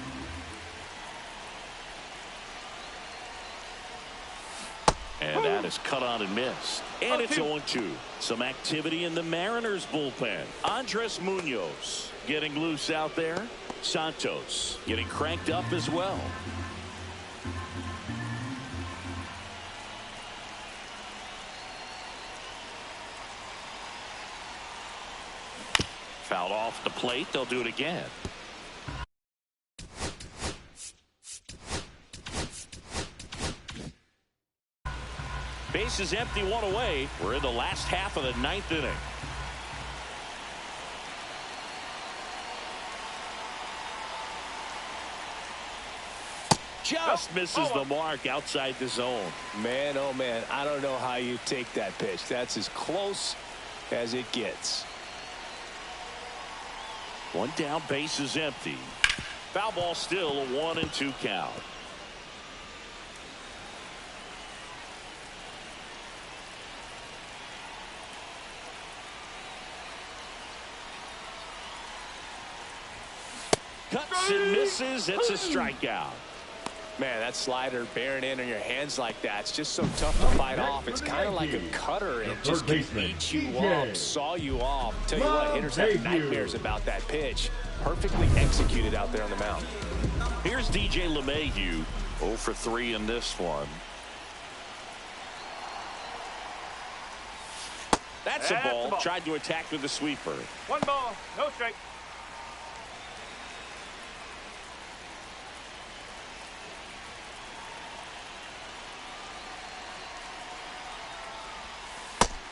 And that is cut on and missed. And it's 0-2. Some activity in the Mariners bullpen. Andres Munoz getting loose out there. Santos getting cranked up as well. Fouled off the plate. They'll do it again. Base is empty, one away. We're in the last half of the 9th inning. Just misses the mark outside the zone. Man, oh man, I don't know how you take that pitch. That's as close as it gets. One down, base is empty. Foul ball still, a 1-2 count. Cuts and misses. It's a strikeout. Man, that slider bearing in on your hands like that, it's just so tough to fight off. It's kind of like a cutter, and it just can eat you up, saw you off. Tell you what, hitters have nightmares about that pitch. Perfectly executed out there on the mound. Here's DJ LeMahieu, 0 for 3 in this one. That's a ball. Tried to attack with the sweeper. 1 ball, no strike.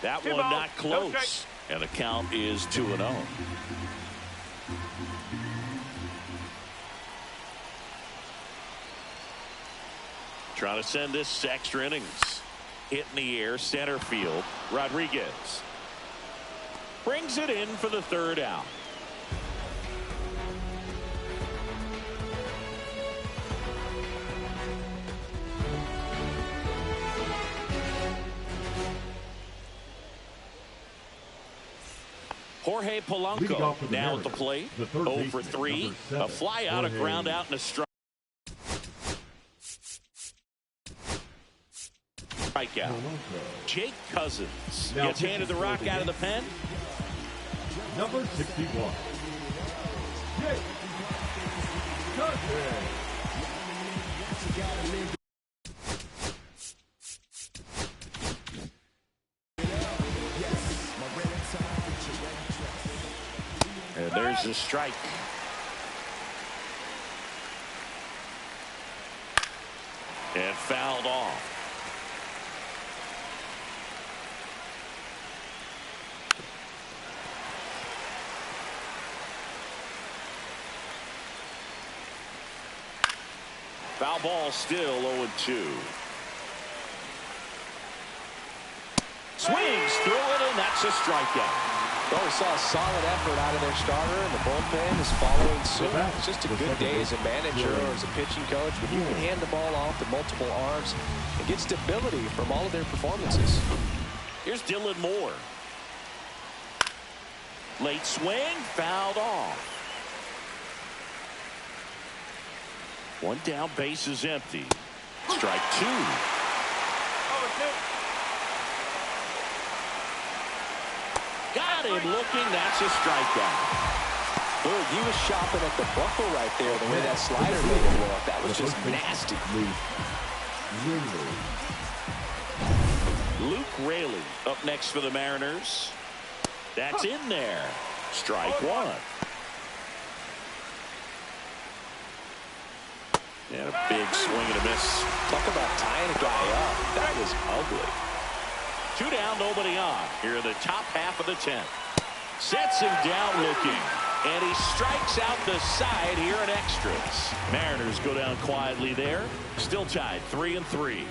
That one not close. And the count is 2-0. Trying to send this to extra innings. Hit in the air, center field. Rodriguez brings it in for the third out. Jorge Polanco now at the plate. 0 for 3. A fly out, a ground out, and a strikeout. Jake Cousins gets handed the rock out of the pen. Number 61. Jake Cousins. And there's a strike. And fouled off. Foul ball, still 0-2. Swings through it, and that's a strikeout. Well, we saw a solid effort out of their starter, and the bullpen is following suit. It's just a good day as a manager or as a pitching coach when you can hand the ball off to multiple arms and get stability from all of their performances. Here's Dylan Moore. Late swing, fouled off. One down, base is empty. Strike 2. Got him looking. That's a strikeout. Boy, he was shopping at the buckle right there, the way that slider made him look. That was just nasty. Luke Raley up next for the Mariners. That's in there. Strike 1. And a big swing and a miss. Talk about tying a guy up. That was ugly. 2 down, nobody on. Here in the top half of the 10th. Sets him down looking. And he strikes out the side here in extras. Mariners go down quietly there. Still tied 3-3.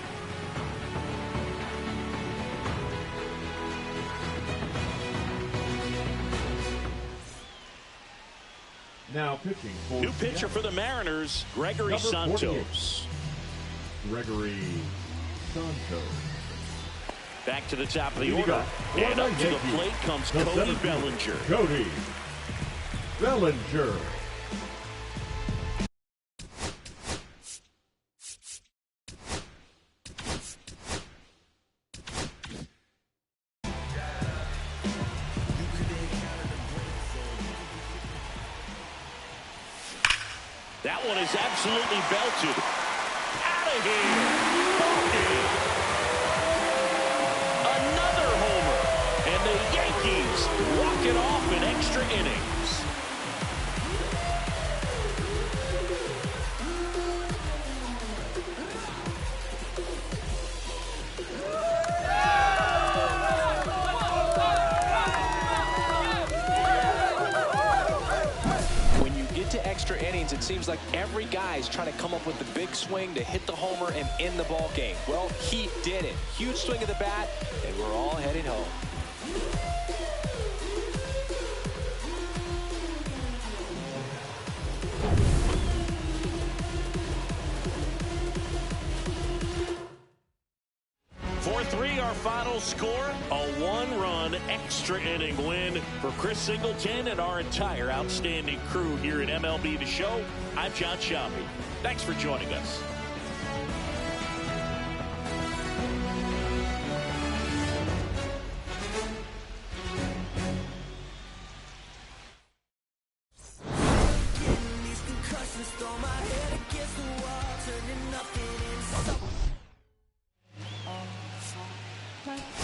Now pitching for new pitcher for the Mariners, Gregory Santos. Gregory Santos. Back to the top of the order. And up to the plate comes Cody Bellinger. Cody Bellinger. That one is absolutely belted. Out of here. Another homer. And the Yankees walk it off in extra innings. Extra innings, it seems like every guy's trying to come up with the big swing to hit the homer and end the ball game. Well, he did it. Huge swing of the bat, and we're all headed home. Our final score, a 1-run extra inning win for Chris Singleton and our entire outstanding crew here at MLB The Show. I'm John Shelby. Thanks for joining us. Bye.